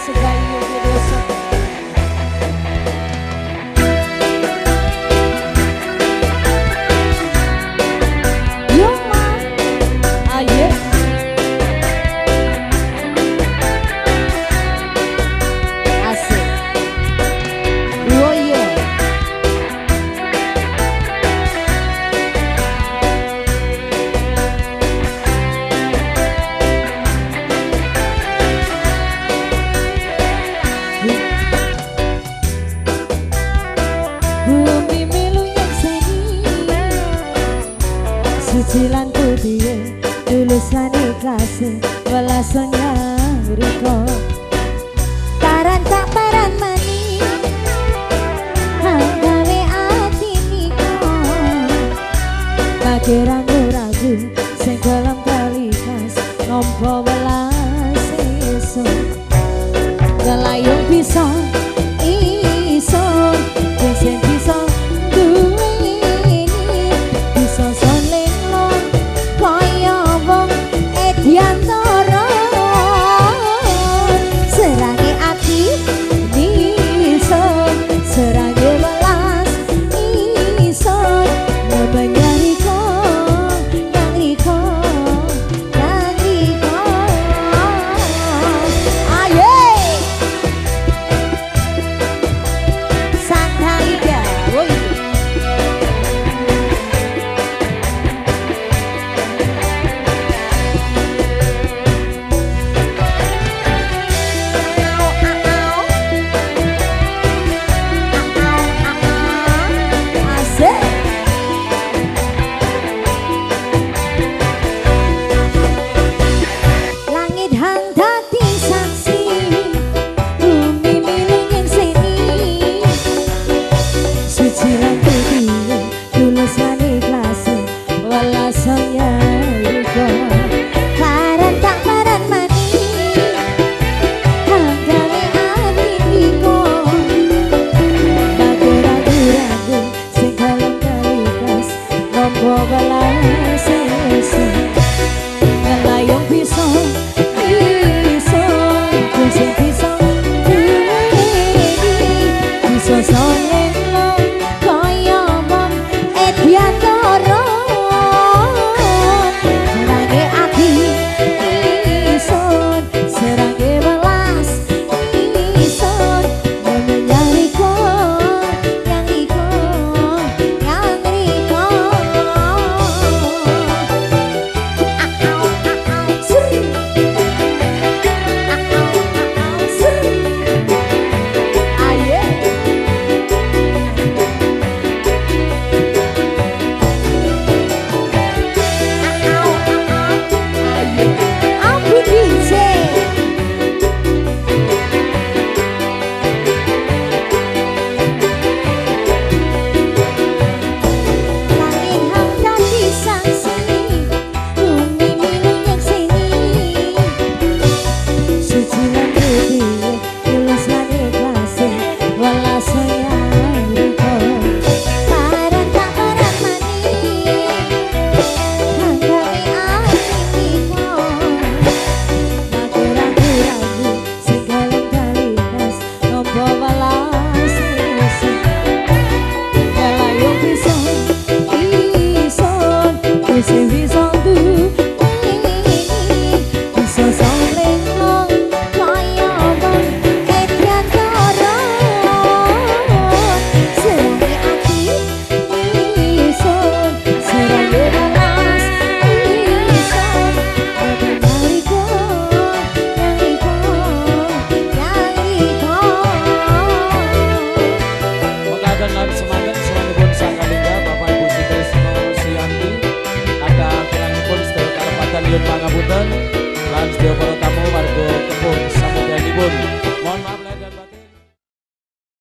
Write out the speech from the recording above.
segayu dosa. Yo ma, ayo. Asik. Woyo. Bumi milu yang seni Sucilan putih tulus lan ikhlas welasnya riko Taran tak paran mani Hanggawe ati niko Bagi ragu-ragu sing dalam kalikas Nompo welas esok Gelayung bisa iso Bisa duweni bisa saling long kaya wong ediantara serangi ati iso serangi welas iso ngebenyariko yang riko ayo Bye.